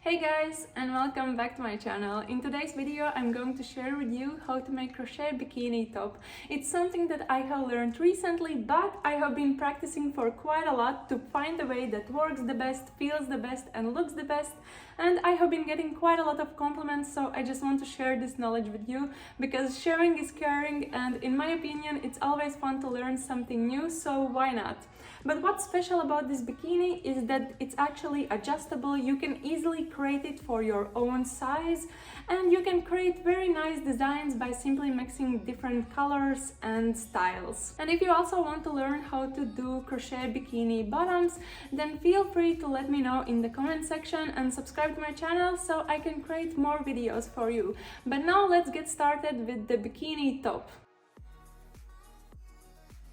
Hey guys, and welcome back to my channel. In today's video I'm going to share with you how to make crochet bikini top. It's something that I have learned recently, but I have been practicing for quite a lot to find a way that works the best, feels the best and looks the best, and I have been getting quite a lot of compliments, so I just want to share this knowledge with you because sharing is caring, and in my opinion it's always fun to learn something new, so why not? But what's special about this bikini is that it's actually adjustable. You can easily create it for your own size, and you can create very nice designs by simply mixing different colors and styles. And if you also want to learn how to do crochet bikini bottoms, then feel free to let me know in the comment section and subscribe to my channel so I can create more videos for you. But now let's get started with the bikini top.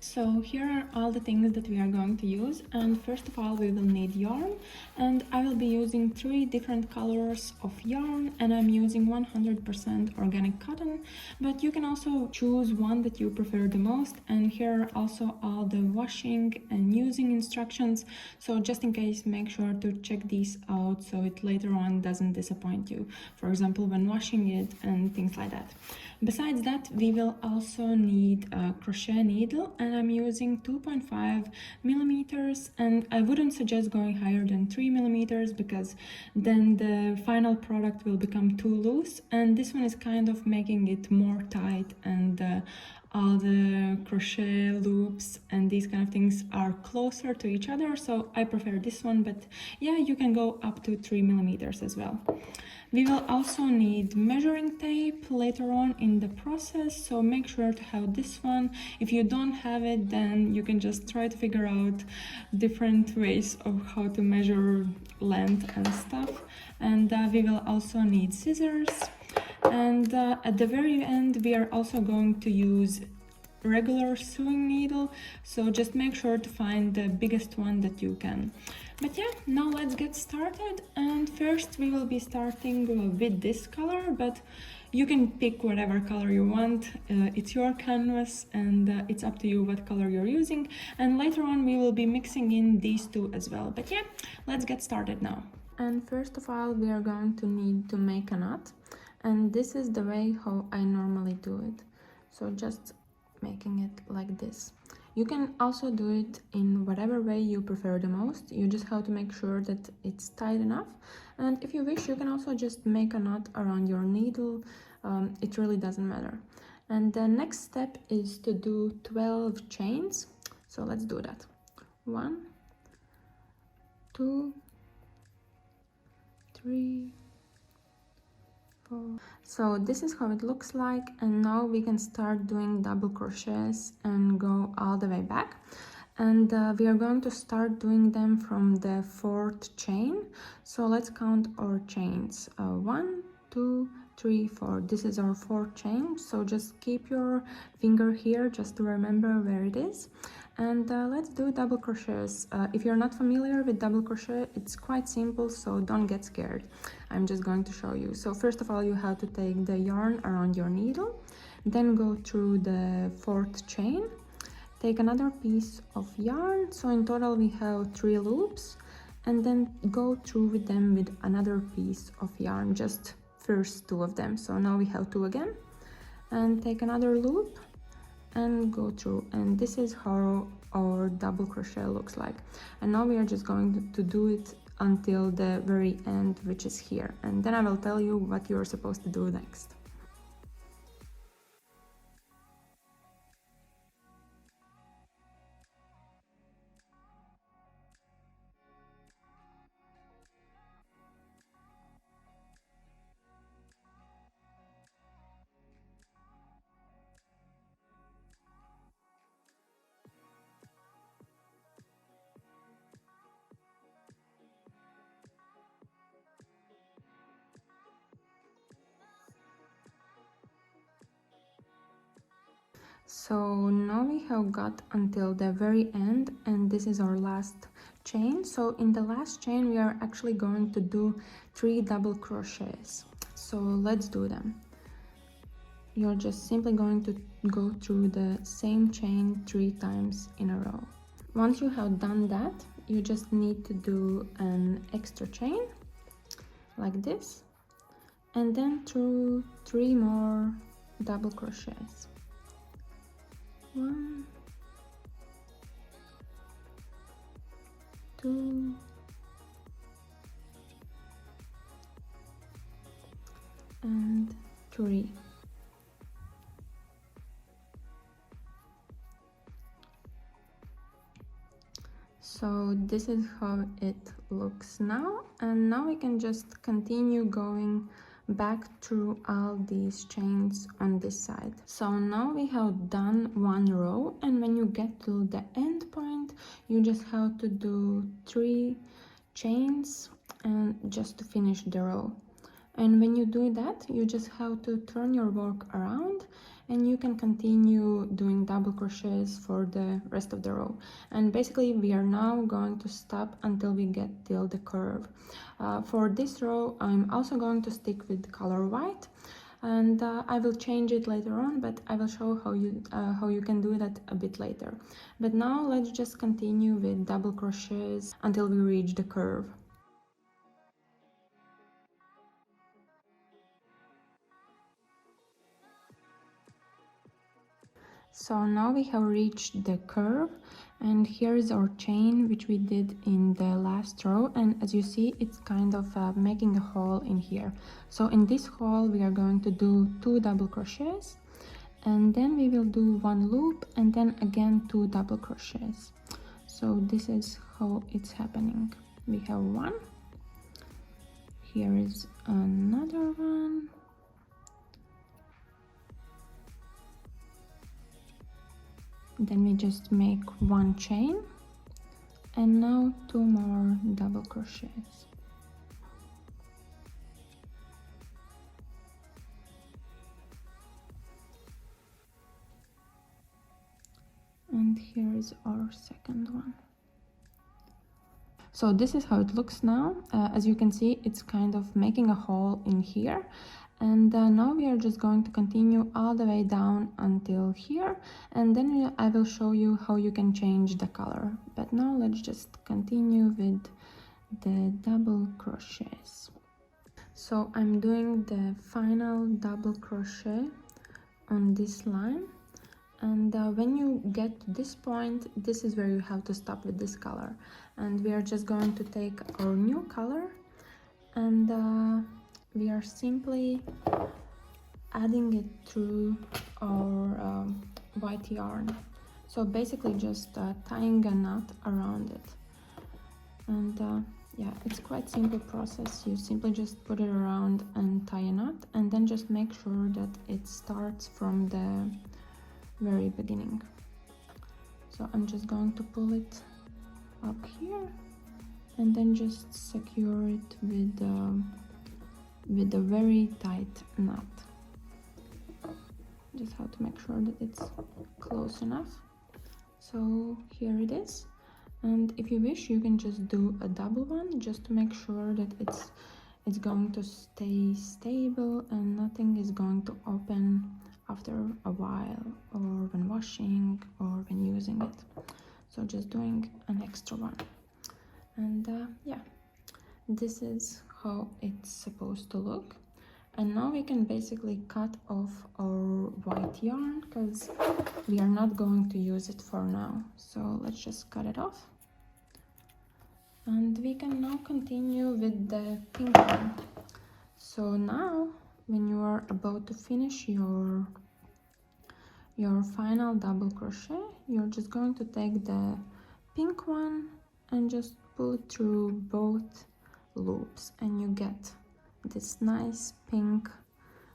So here are all the things that we are going to use, and first of all we will need yarn, and I will be using 3 different colors of yarn, and I'm using 100% organic cotton, but you can also choose one that you prefer the most. And here are also all the washing and using instructions, so just in case, make sure to check these out so it later on doesn't disappoint you, for example when washing it and things like that. Besides that, we will also need a crochet needle, and I'm using 2.5 millimeters, and I wouldn't suggest going higher than 3 millimeters because then the final product will become too loose, and this one is kind of making it more tight, and all the crochet loops and these kind of things are closer to each other, so I prefer this one, but yeah, you can go up to 3 millimeters as well. We will also need measuring tape later on in the process, so make sure to have this one. If you don't have it, then you can just try to figure out different ways of how to measure length and stuff. And we will also need scissors. And at the very end, we are also going to use regular sewing needle, so just make sure to find the biggest one that you can. But yeah, now let's get started. And first we will be starting with this color, but you can pick whatever color you want. It's your canvas, and it's up to you what color you're using, and later on we will be mixing in these two as well. But yeah, let's get started now. And first of all, we are going to need to make a knot, and this is the way how I normally do it, so just making it like this. You can also do it in whatever way you prefer the most. You just have to make sure that it's tight enough, and if you wish you can also just make a knot around your needle. It really doesn't matter. And the next step is to do 12 chains, so let's do that. 1, 2, 3, 4. So this is how it looks like, and now we can start doing double crochets and go all the way back. And we are going to start doing them from the 4th chain, so let's count our chains. 1, 2, 3, 4. This is our 4th chain, so just keep your finger here just to remember where it is. And let's do double crochets. If you're not familiar with double crochet, it's quite simple, so don't get scared. I'm just going to show you. So first of all, you have to take the yarn around your needle, then go through the 4th chain, take another piece of yarn, so in total we have 3 loops, and then go through with them with another piece of yarn, just first 2 of them. So now we have 2 again, and take another loop and go through, and this is how our double crochet looks like. And now we are just going to do it until the very end, which is here, and then I will tell you what you're supposed to do next. So now we have got until the very end, and this is our last chain. So in the last chain we are actually going to do 3 double crochets, so let's do them. You're just simply going to go through the same chain 3 times in a row. Once you have done that, you just need to do an extra chain like this, and then through 3 more double crochets. 1, 2, and 3. So this is how it looks now, and now we can just continue going back through all these chains on this side. So now we have done 1 row, and when you get to the end point, you just have to do 3 chains and just to finish the row. And when you do that, you just have to turn your work around, and you can continue doing double crochets for the rest of the row. And basically we are now going to stop until we get till the curve. For this row, I'm also going to stick with color white, and I will change it later on, but I will show how you can do that a bit later. But now let's just continue with double crochets until we reach the curve. So now we have reached the curve, and here is our chain which we did in the last row, and as you see, it's kind of making a hole in here. So in this hole we are going to do 2 double crochets, and then we will do 1 loop, and then again 2 double crochets. So this is how it's happening. We have 1, here is another one, then we just make 1 chain, and now 2 more double crochets. And here is our second one. So this is how it looks now. As you can see, it's kind of making a hole in here. And now we are just going to continue all the way down until here, and then I will show you how you can change the color. But now let's just continue with the double crochets. So I'm doing the final double crochet on this line, and when you get to this point, this is where you have to stop with this color, and we are just going to take our new color, and we are simply adding it through our white yarn. So basically just tying a knot around it. And yeah, it's quite simple process. You simply just put it around and tie a knot, and then just make sure that it starts from the very beginning. So I'm just going to pull it up here, and then just secure it with a very tight knot. Just have to make sure that it's close enough. So here it is, and if you wish, you can just do a double one just to make sure that it's going to stay stable and nothing is going to open after a while, or when washing, or when using it. So just doing an extra one. And yeah, this is how it's supposed to look. And now we can basically cut off our white yarn because we are not going to use it for now. So let's just cut it off. And we can now continue with the pink one. So now when you are about to finish your final double crochet, you're just going to take the pink one and just pull it through both loops, and you get this nice pink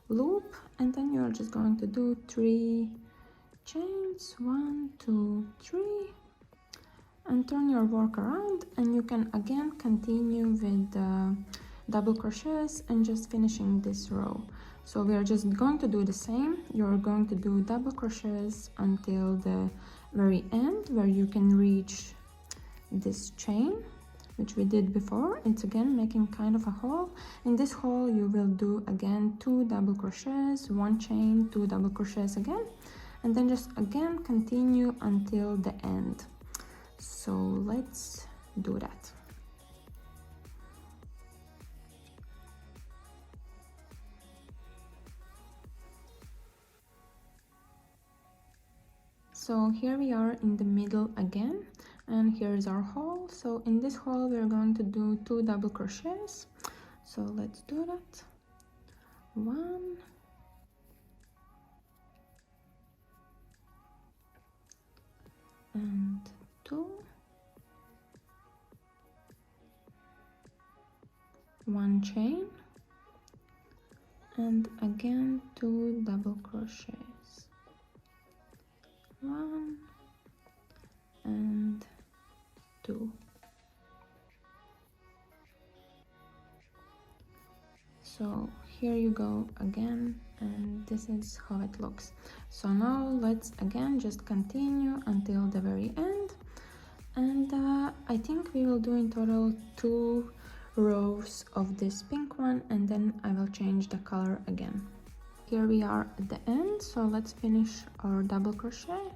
loop. And then you're just going to do 3 chains, 1, 2, 3, and turn your work around, and you can again continue with the double crochets and just finishing this row. So we are just going to do the same. You're going to do double crochets until the very end, where you can reach this chain which we did before. It's again making kind of a hole. In this hole you will do again 2 double crochets, 1 chain, 2 double crochets again, and then just again continue until the end. So let's do that. So here we are in the middle again, and here is our hole. So in this hole we're going to do 2 double crochets. So let's do that. 1 and 2, 1 chain, and again 2 double crochets, 1 and 2. So here you go again, and this is how it looks. So now let's again just continue until the very end, and I think we will do in total 2 rows of this pink one, and then I will change the color again. Here we are at the end, so let's finish our double crochet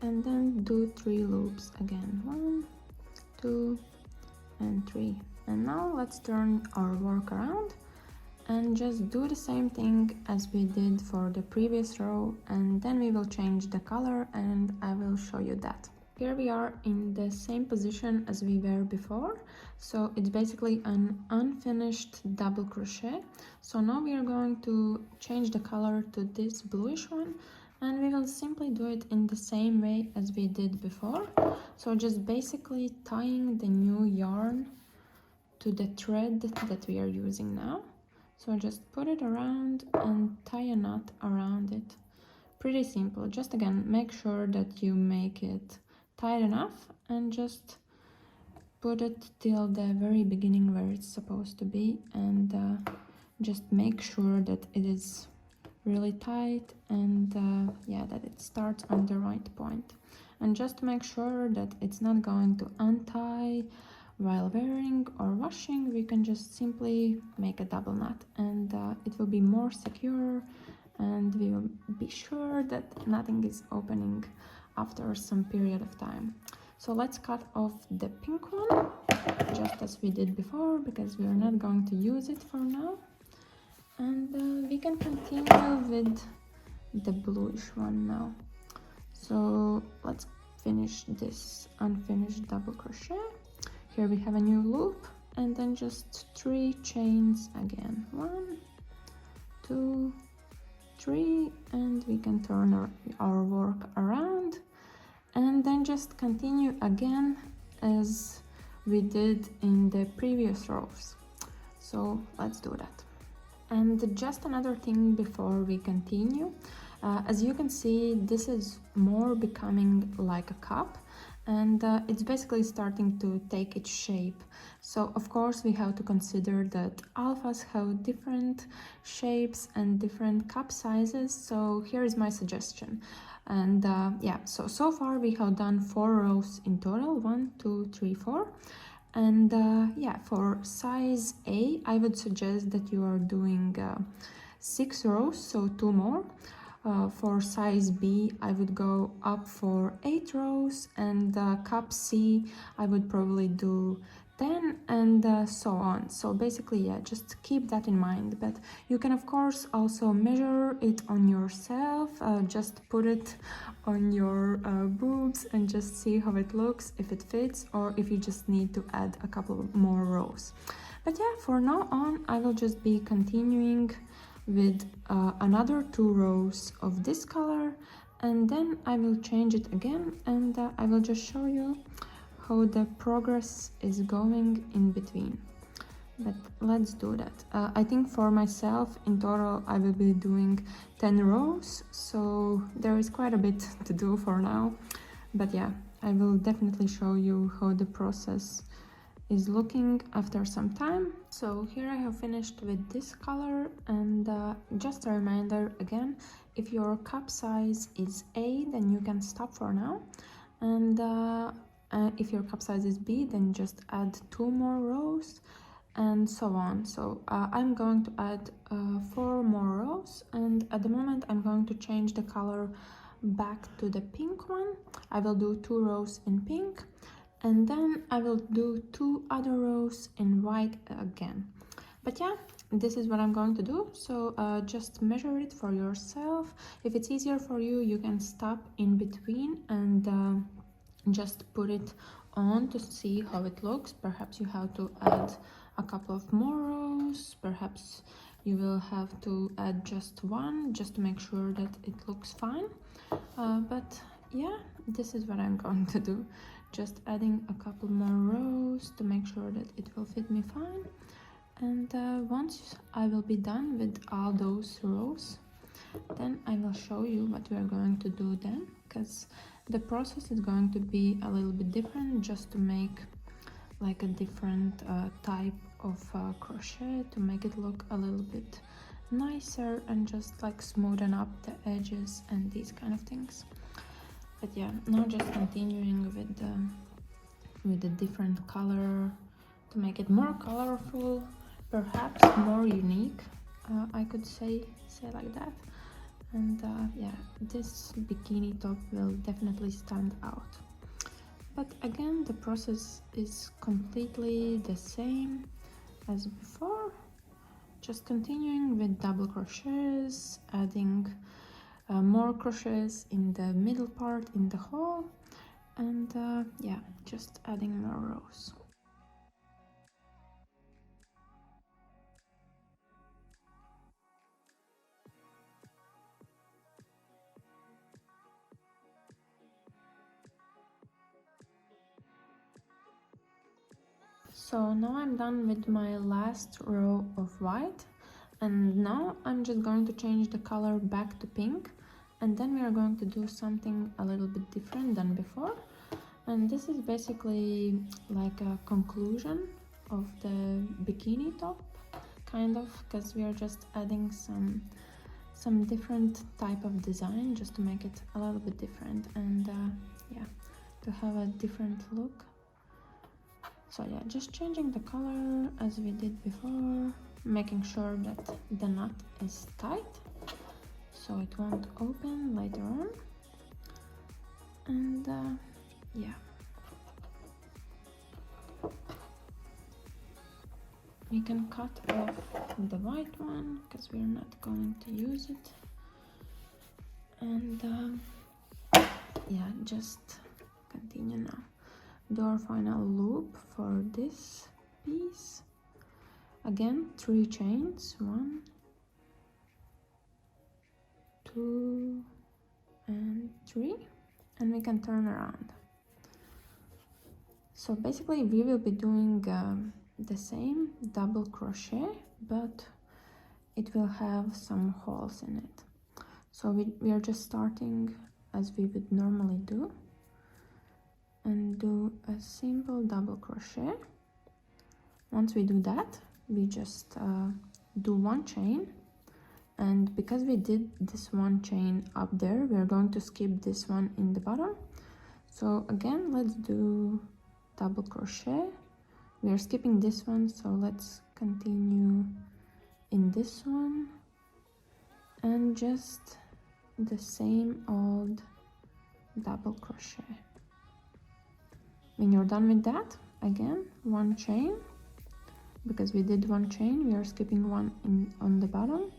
and then do 3 loops again. 1, 2 and 3. And now let's turn our work around and just do the same thing as we did for the previous row, and then we will change the color and I will show you that. Here we are in the same position as we were before, so it's basically an unfinished double crochet. So now we are going to change the color to this bluish one, and we will simply do it in the same way as we did before. So just basically tying the new yarn to the thread that we are using now. So just put it around and tie a knot around it. Pretty simple. Just again, make sure that you make it tight enough and just put it till the very beginning where it's supposed to be, and just make sure that it is really tight, and yeah, that it starts on the right point. And just make sure that it's not going to untie while wearing or washing. We can just simply make a double knot, and it will be more secure, and we will be sure that nothing is opening after some period of time. So let's cut off the pink one, just as we did before, because we are not going to use it for now. And we can continue with the bluish one now. So let's finish this unfinished double crochet. Here we have a new loop, and then just 3 chains again. 1, 2, 3, and we can turn our work around, and then just continue again as we did in the previous rows. So let's do that. And just another thing before we continue, as you can see, this is more becoming like a cup, and it's basically starting to take its shape. So of course we have to consider that alphas have different shapes and different cup sizes. So here is my suggestion. And yeah, so far we have done 4 rows in total, 1, 2, 3, 4. And yeah, for size A, I would suggest that you are doing 6 rows, so 2 more. For size B, I would go up for 8 rows, and cup C, I would probably do 10, and so on. So basically, yeah, just keep that in mind. But you can of course also measure it on yourself, just put it on your boobs and just see how it looks, if it fits, or if you just need to add a couple more rows. But yeah, for now on, I will just be continuing with another 2 rows of this color, and then I will change it again, and I will just show you how the progress is going in between. But let's do that. I think for myself in total I will be doing 10 rows, so there is quite a bit to do for now. But yeah, I will definitely show you how the process is looking after some time. So here I have finished with this color, and just a reminder again, if your cup size is A, then you can stop for now, and if your cup size is B, then just add 2 more rows, and so on. So I'm going to add 4 more rows, and at the moment I'm going to change the color back to the pink one. I will do 2 rows in pink, and then I will do 2 other rows in white again. But yeah, this is what I'm going to do. So just measure it for yourself. If it's easier for you, you can stop in between and just put it on to see how it looks. Perhaps you have to add a couple of more rows, perhaps you will have to add just one just to make sure that it looks fine. But yeah, this is what I'm going to do, just adding a couple more rows to make sure that it will fit me fine. And once I will be done with all those rows, then I will show you what we are going to do then, because the process is going to be a little bit different, just to make like a different type of crochet, to make it look a little bit nicer and just like smoothen up the edges and these kind of things. But yeah, now just continuing with the different color to make it more colorful, perhaps more unique, I could say like that. And yeah, this bikini top will definitely stand out. But again, the process is completely the same as before, just continuing with double crochets, adding more crochets in the middle part in the hole, and yeah, just adding more rows. So now I'm done with my last row of white, and now I'm just going to change the color back to pink, and then we are going to do something a little bit different than before. And this is basically like a conclusion of the bikini top, kind of, because we are just adding some different type of design just to make it a little bit different, and yeah, to have a different look. So yeah, just changing the color as we did before, making sure that the knot is tight so it won't open later on. And yeah, we can cut off the white one because we're not going to use it. And yeah, just continue now. Do our final loop for this piece. Again, 3 chains, 1, 2 and 3, and we can turn around. So basically we will be doing the same double crochet, but it will have some holes in it. So we are just starting as we would normally do, and do a simple double crochet. Once we do that, we just do 1 chain, and because we did this 1 chain up there, we are going to skip this one in the bottom. So again, let's do double crochet. We are skipping this one, so let's continue in this one, and just the same old double crochet. When you're done with that, again, 1 chain, because we did 1 chain, we are skipping 1 on the bottom.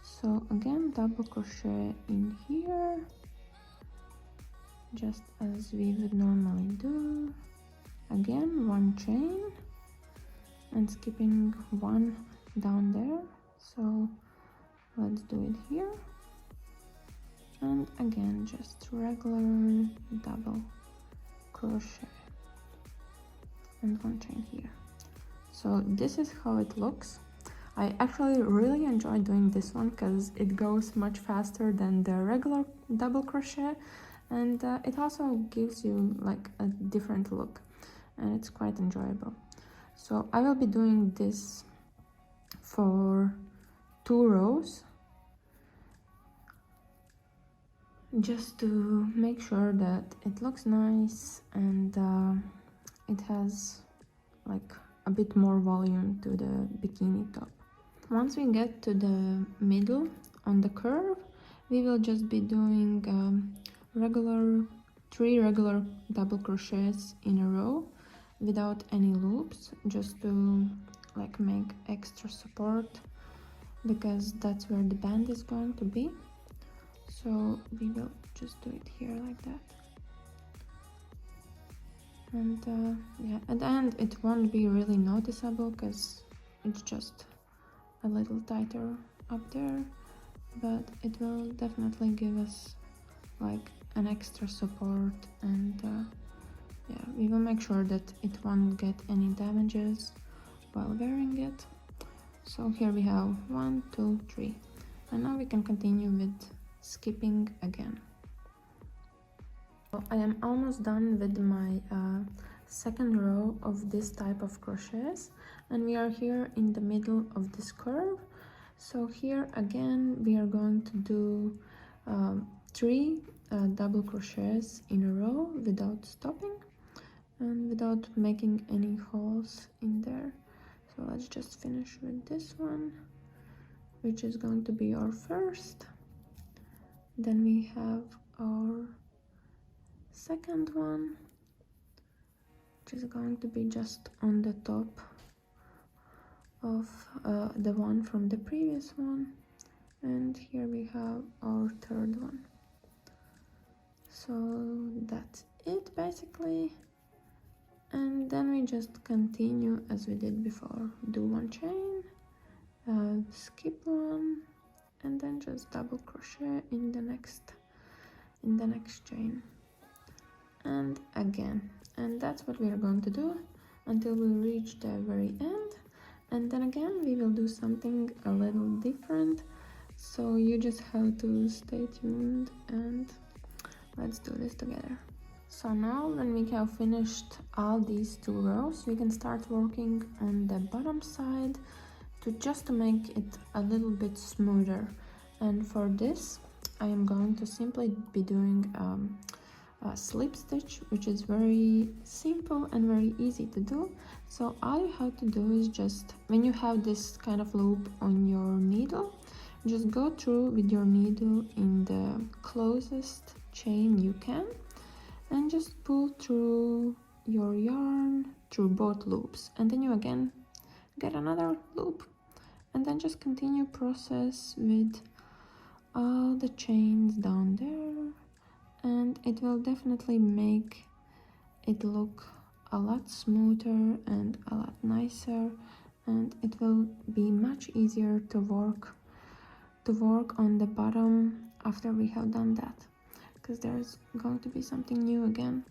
So again, double crochet in here, just as we would normally do. Again, 1 chain, and skipping 1 down there. So let's do it here. And again, just regular double crochet and 1 chain here. So this is how it looks. I actually really enjoy doing this one because it goes much faster than the regular double crochet, and it also gives you like a different look, and it's quite enjoyable. So I will be doing this for 2 rows, just to make sure that it looks nice and it has like a bit more volume to the bikini top. Once we get to the middle on the curve, we will just be doing 3 regular double crochets in a row without any loops, just to like make extra support, because that's where the band is going to be. So we will just do it here like that. And yeah, at the end it won't be really noticeable because it's just a little tighter up there, but it will definitely give us like an extra support. And yeah, we will make sure that it won't get any damages while wearing it. So here we have 1, 2, 3, and now we can continue with skipping again. I am almost done with my second row of this type of crochets, and we are here in the middle of this curve. So here again we are going to do 3 double crochets in a row without stopping and without making any holes in there. So let's just finish with this one, which is going to be our first. Then we have our second one, which is going to be just on the top of the one from the previous one. And here we have our third one. So that's it basically. And then we just continue as we did before. Do 1 chain, skip 1, and then just double crochet in the next chain, and again. And that's what we are going to do until we reach the very end. And then again we will do something a little different, so you just have to stay tuned and let's do this together. So now when we have finished all these 2 rows, we can start working on the bottom side to make it a little bit smoother. And for this I am going to simply be doing a slip stitch, which is very simple and very easy to do. So all you have to do is just, when you have this kind of loop on your needle, just go through with your needle in the closest chain you can and just pull through your yarn through both loops, and then you again get another loop, and then just continue process with all the chains down there, and it will definitely make it look a lot smoother and a lot nicer, and it will be much easier to work on the bottom after we have done that, because there's going to be something new again.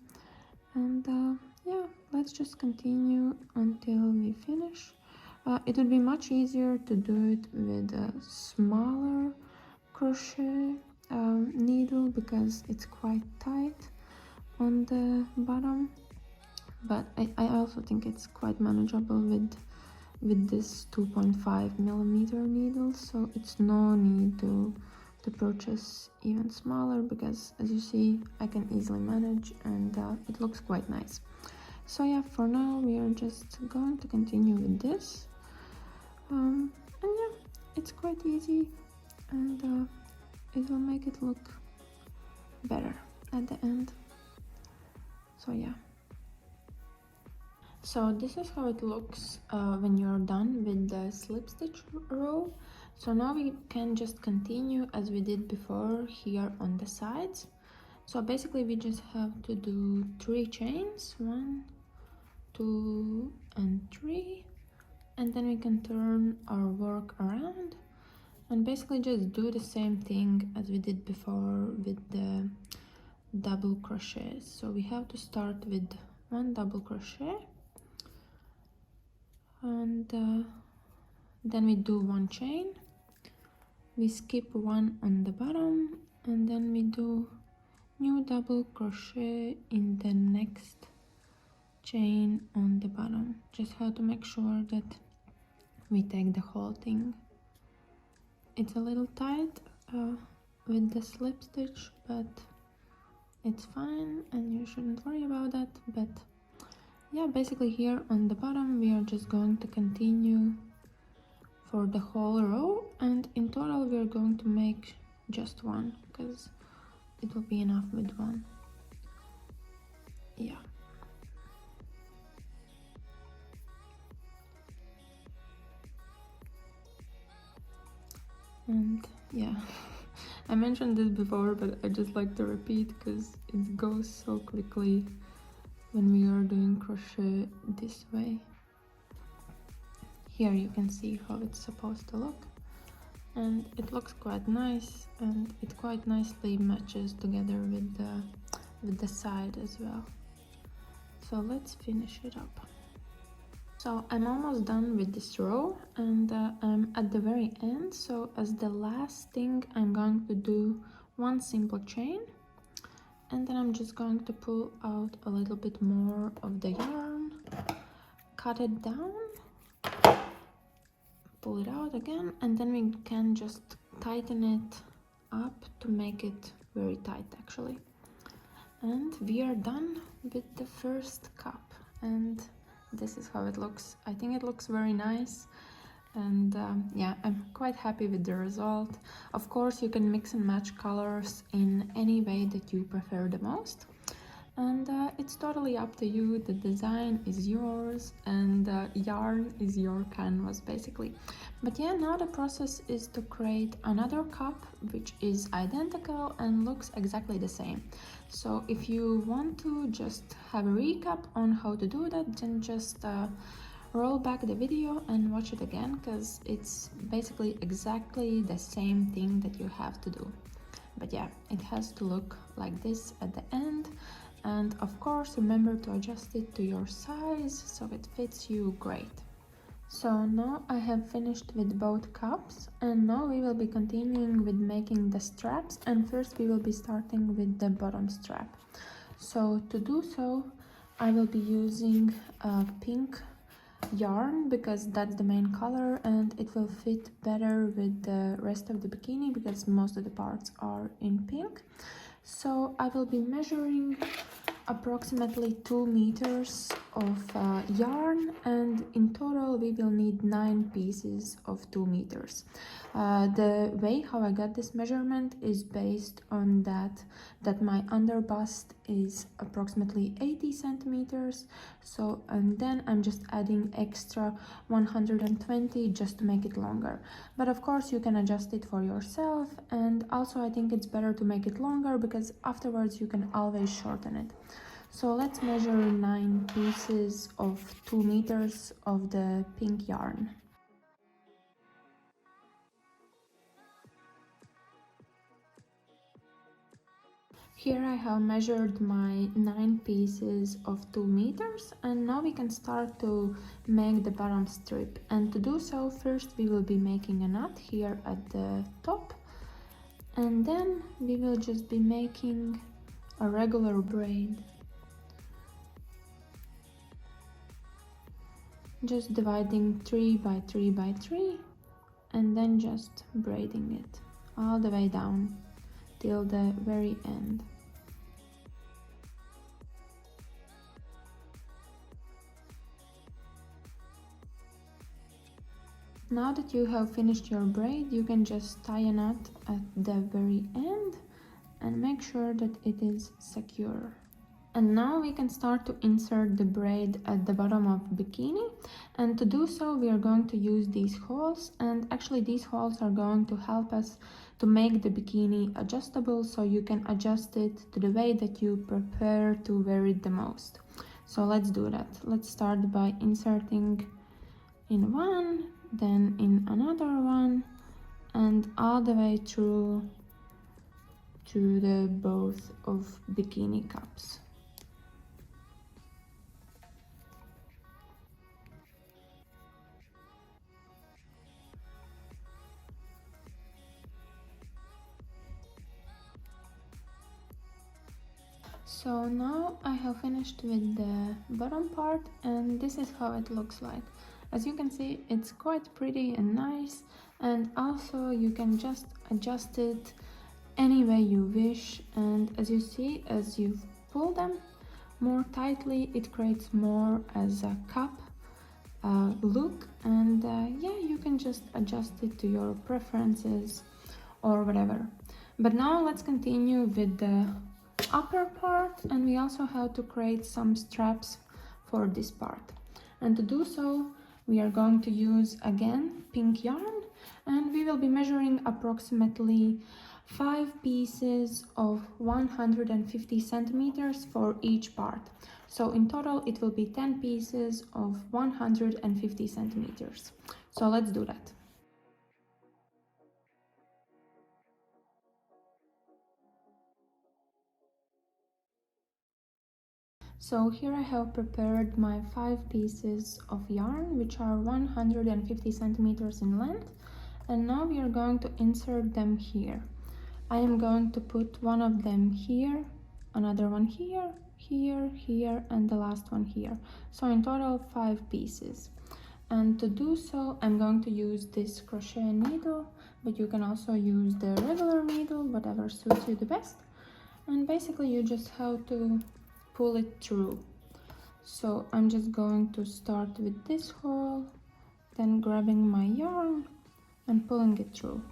And yeah, let's just continue until we finish. It would be much easier to do it with a smaller crochet needle because it's quite tight on the bottom, but I also think it's quite manageable with this 2.5mm needle, so it's no need to purchase even smaller, because as you see I can easily manage, and it looks quite nice. So yeah, for now we are just going to continue with this, and yeah, it's quite easy, and it will make it look better at the end. So yeah, so this is how it looks when you're done with the slip stitch row. So now we can just continue as we did before here on the sides. So basically we just have to do 3 chains, 1, 2 and 3, and then we can turn our work around and basically just do the same thing as we did before with the double crochets. So we have to start with 1 double crochet, and then we do 1 chain, we skip 1 on the bottom, and then we do new double crochet in the next chain on the bottom. Just have to make sure that we take the whole thing. It's a little tight with the slip stitch, but it's fine and you shouldn't worry about that. But yeah, basically here on the bottom we are just going to continue for the whole row, and in total we are going to make just 1 because it will be enough with 1. Yeah. yeah, I mentioned this before, but I just like to repeat because it goes so quickly when we are doing crochet this way. Here you can see how it's supposed to look, and it looks quite nice, and it quite nicely matches together with the side as well. So let's finish it up. So I'm almost done with this row, and I'm at the very end. So as the last thing, I'm going to do one simple chain, and then I'm just going to pull out a little bit more of the yarn, cut it down, pull it out again, and then we can just tighten it up to make it very tight actually. And we are done with the first cup, and this is how it looks. I think it looks very nice, and yeah, I'm quite happy with the result. Of course, you can mix and match colors in any way that you prefer the most, and it's totally up to you. The design is yours, and yarn is your canvas basically. But yeah, now the process is to create another cup which is identical and looks exactly the same. So if you want to just have a recap on how to do that, then just roll back the video and watch it again, because it's basically exactly the same thing that you have to do. But yeah, it has to look like this at the end, and of course remember to adjust it to your size so it fits you great. So now I have finished with both cups, and now we will be continuing with making the straps, and first we will be starting with the bottom strap. So to do so, I will be using pink yarn because that's the main color, and it will fit better with the rest of the bikini because most of the parts are in pink. So I will be measuring approximately 2 meters of yarn, and in total we will need 9 pieces of 2 meters. The way how I got this measurement is based on that my underbust is approximately 80 centimeters. So, and then I'm just adding extra 120 just to make it longer. But of course you can adjust it for yourself, and also I think it's better to make it longer because afterwards you can always shorten it. So let's measure 9 pieces of 2 meters of the pink yarn. Here I have measured my 9 pieces of 2 meters, and now we can start to make the bottom strip. And to do so, first we will be making a knot here at the top, and then we will just be making a regular braid. Just dividing 3 by 3 by 3, and then just braiding it all the way down till the very end. Now that you have finished your braid, you can just tie a knot at the very end and make sure that it is secure. And now we can start to insert the braid at the bottom of the bikini, and to do so we are going to use these holes, and actually these holes are going to help us to make the bikini adjustable, so you can adjust it to the way that you prefer to wear it the most. So let's do that. Let's start by inserting in one, then in another one, and all the way through to the both of bikini cups. So now I have finished with the bottom part, and this is how it looks like. As you can see, it's quite pretty and nice, and also you can just adjust it any way you wish. And as you see, as you pull them more tightly, it creates more as a cup look, and yeah, you can just adjust it to your preferences or whatever. But now let's continue with the upper part, and we also have to create some straps for this part. And to do so, we are going to use again pink yarn, and we will be measuring approximately 5 pieces of 150 centimeters for each part. So in total it will be 10 pieces of 150 centimeters. So let's do that. So here I have prepared my 5 pieces of yarn, which are 150 centimeters in length, and now we are going to insert them here. I am going to put one of them here, another one here, here, here, and the last one here. So in total 5 pieces. And to do so, I'm going to use this crochet needle, but you can also use the regular needle, whatever suits you the best. And basically you just have to pull it through. So I'm just going to start with this hole, then grabbing my yarn and pulling it through.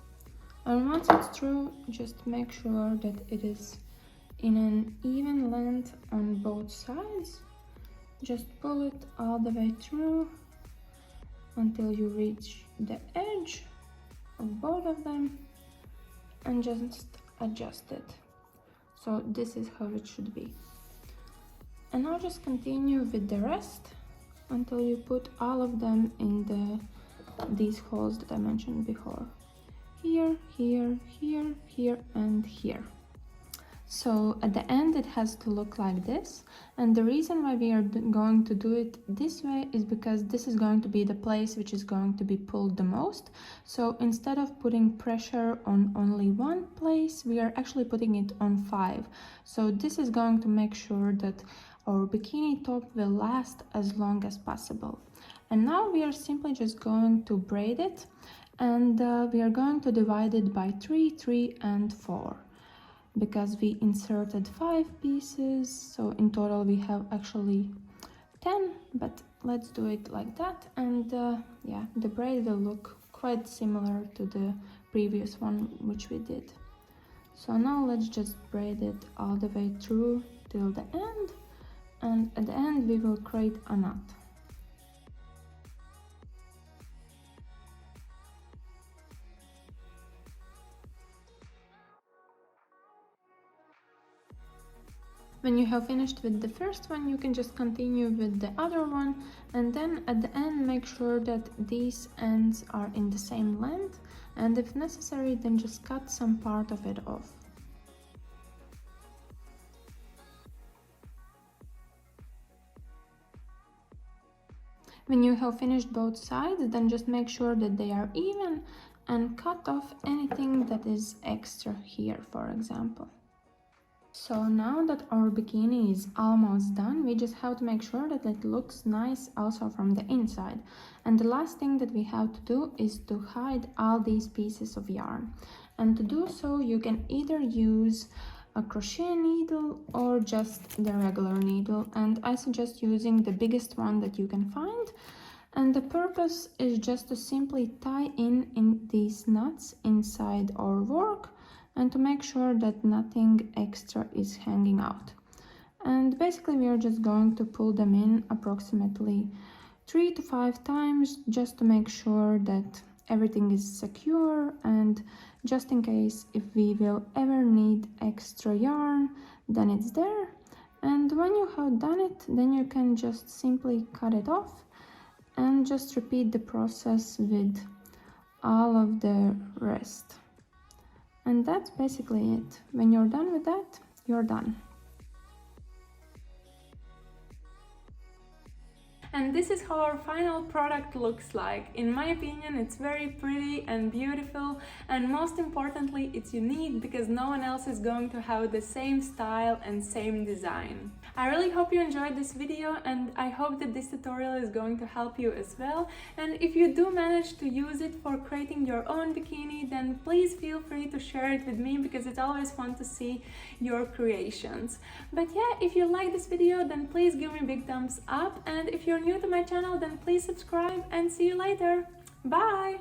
And once it's through, just make sure that it is in an even length on both sides. Just pull it all the way through until you reach the edge of both of them and just adjust it. So this is how it should be. And now just continue with the rest until you put all of them in these holes that I mentioned before. Here, here, here, here, and here. So at the end it has to look like this, and the reason why we are going to do it this way is because this is going to be the place which is going to be pulled the most. So instead of putting pressure on only one place, we are actually putting it on 5. So this is going to make sure that our bikini top will last as long as possible. And now we are simply just going to braid it, and we are going to divide it by 3, 3, and 4. Because we inserted 5 pieces, so in total we have actually 10, but let's do it like that. And yeah, the braid will look quite similar to the previous one which we did. So now let's just braid it all the way through till the end, and at the end we will create a knot. When you have finished with the first one, you can just continue with the other one, and then at the end make sure that these ends are in the same length, and if necessary then just cut some part of it off. When you have finished both sides, then just make sure that they are even and cut off anything that is extra here, for example. So now that our bikini is almost done, we just have to make sure that it looks nice also from the inside. And the last thing that we have to do is to hide all these pieces of yarn. And to do so, you can either use a crochet needle or just the regular needle. And I suggest using the biggest one that you can find. And the purpose is just to simply tie in these knots inside our work, and to make sure that nothing extra is hanging out. And basically we are just going to pull them in approximately 3 to 5 times, just to make sure that everything is secure, and just in case if we will ever need extra yarn, then it's there. And when you have done it, then you can just simply cut it off and just repeat the process with all of the rest. And that's basically it. When you're done with that, you're done. And this is how our final product looks like. In my opinion, it's very pretty and beautiful, and most importantly, it's unique because no one else is going to have the same style and same design. I really hope you enjoyed this video, and I hope that this tutorial is going to help you as well. And if you do manage to use it for creating your own bikini, then please feel free to share it with me, because it's always fun to see your creations. But yeah, if you like this video, then please give me a big thumbs up, and if you're new to my channel, then please subscribe, and see you later. Bye!